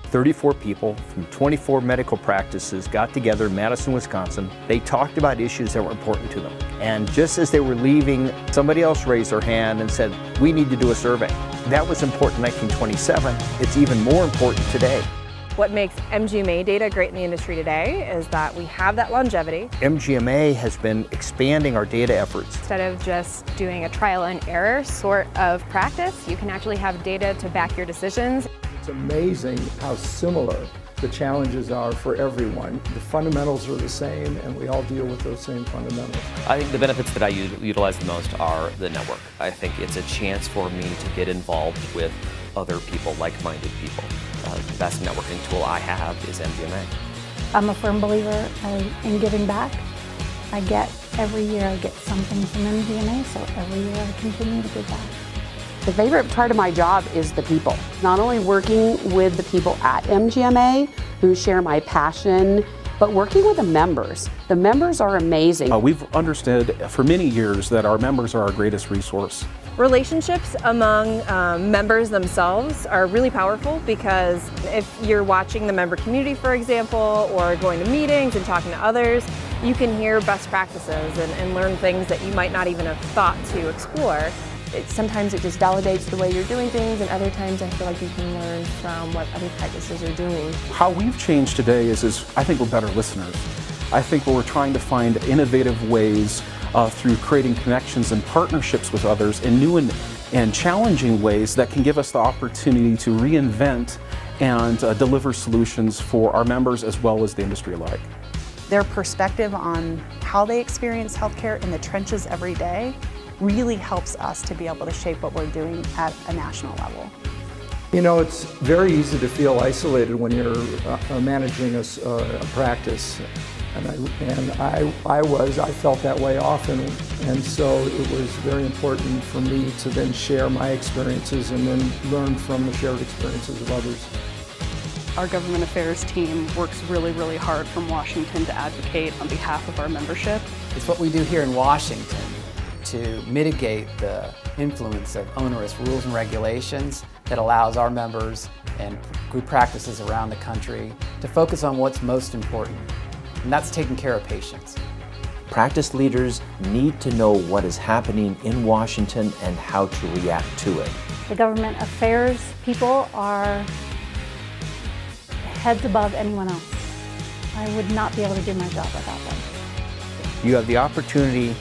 34 people from 24 medical practices got together in Madison, Wisconsin. They talked about issues that were important to them. And just as they were leaving, somebody else raised their hand and said, we need to do a survey. That was important in 1927. It's even more important today. What makes MGMA data great in the industry today is that we have that longevity. MGMA has been expanding our data efforts. Instead of just doing a trial and error sort of practice, you can actually have data to back your decisions. It's amazing how similar the challenges are for everyone. The fundamentals are the same, and we all deal with those same fundamentals. I think the benefits that I utilize the most are the network. I think it's a chance for me to get involved with other people, like-minded people. The best networking tool I have is MGMA. I'm a firm believer in giving back. Every year I get something from MGMA, so every year I continue to give back. The favorite part of my job is the people. Not only working with the people at MGMA who share my passion, but working with the members. The members are amazing. We've understood for many years that our members are our greatest resource. Relationships among members themselves are really powerful, because if you're watching the member community, for example, or going to meetings and talking to others, you can hear best practices and learn things that you might not even have thought to explore. Sometimes it just validates the way you're doing things, and other times I feel like you can learn from what other practices are doing. How we've changed today is I think we're better listeners. I think we're trying to find innovative ways through creating connections and partnerships with others in new and challenging ways that can give us the opportunity to reinvent and deliver solutions for our members as well as the industry alike. Their perspective on how they experience healthcare in the trenches every day really helps us to be able to shape what we're doing at a national level. You know, it's very easy to feel isolated when you're managing a practice. And I felt that way often, and so it was very important for me to then share my experiences and then learn from the shared experiences of others. Our government affairs team works really, really hard from Washington to advocate on behalf of our membership. It's what we do here in Washington to mitigate the influence of onerous rules and regulations that allows our members and group practices around the country to focus on what's most important, and that's taking care of patients. Practice leaders need to know what is happening in Washington and how to react to it. The government affairs people are heads above anyone else. I would not be able to do my job without them. You have the opportunity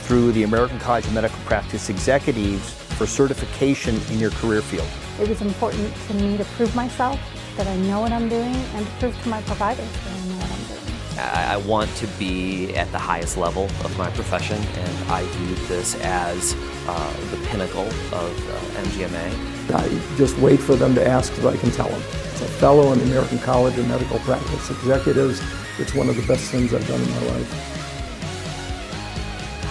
through the American College of Medical Practice Executives for certification in your career field. It was important to me to prove myself that I know what I'm doing, and to prove to my providers that I know what I'm doing. I want to be at the highest level of my profession, and I view this as the pinnacle of MGMA. I just wait for them to ask so I can tell them. As a fellow in the American College of Medical Practice Executives, it's one of the best things I've done in my life.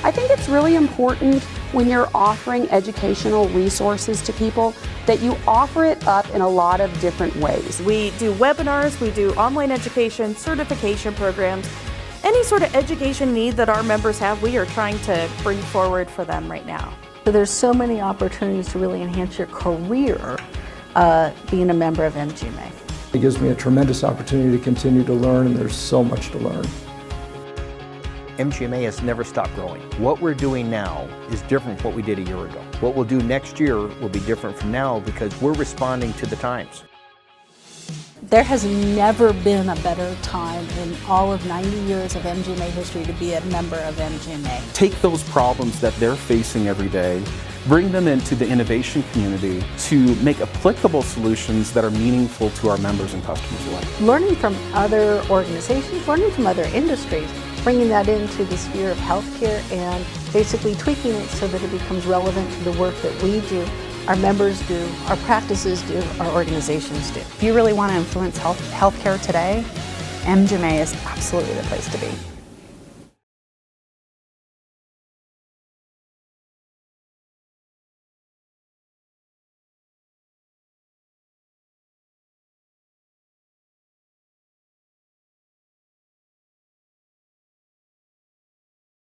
I think it's really important when you're offering educational resources to people that you offer it up in a lot of different ways. We do webinars, we do online education, certification programs. Any sort of education need that our members have, we are trying to bring forward for them right now. So there's so many opportunities to really enhance your career being a member of MGMA. It gives me a tremendous opportunity to continue to learn, and there's so much to learn. MGMA has never stopped growing. What we're doing now is different from what we did a year ago. What we'll do next year will be different from now, because we're responding to the times. There has never been a better time in all of 90 years of MGMA history to be a member of MGMA. Take those problems that they're facing every day, bring them into the innovation community to make applicable solutions that are meaningful to our members and customers alike. Learning from other organizations, learning from other industries, bringing that into the sphere of healthcare and basically tweaking it so that it becomes relevant to the work that we do, our members do, our practices do, our organizations do. If you really want to influence healthcare today, MGMA is absolutely the place to be.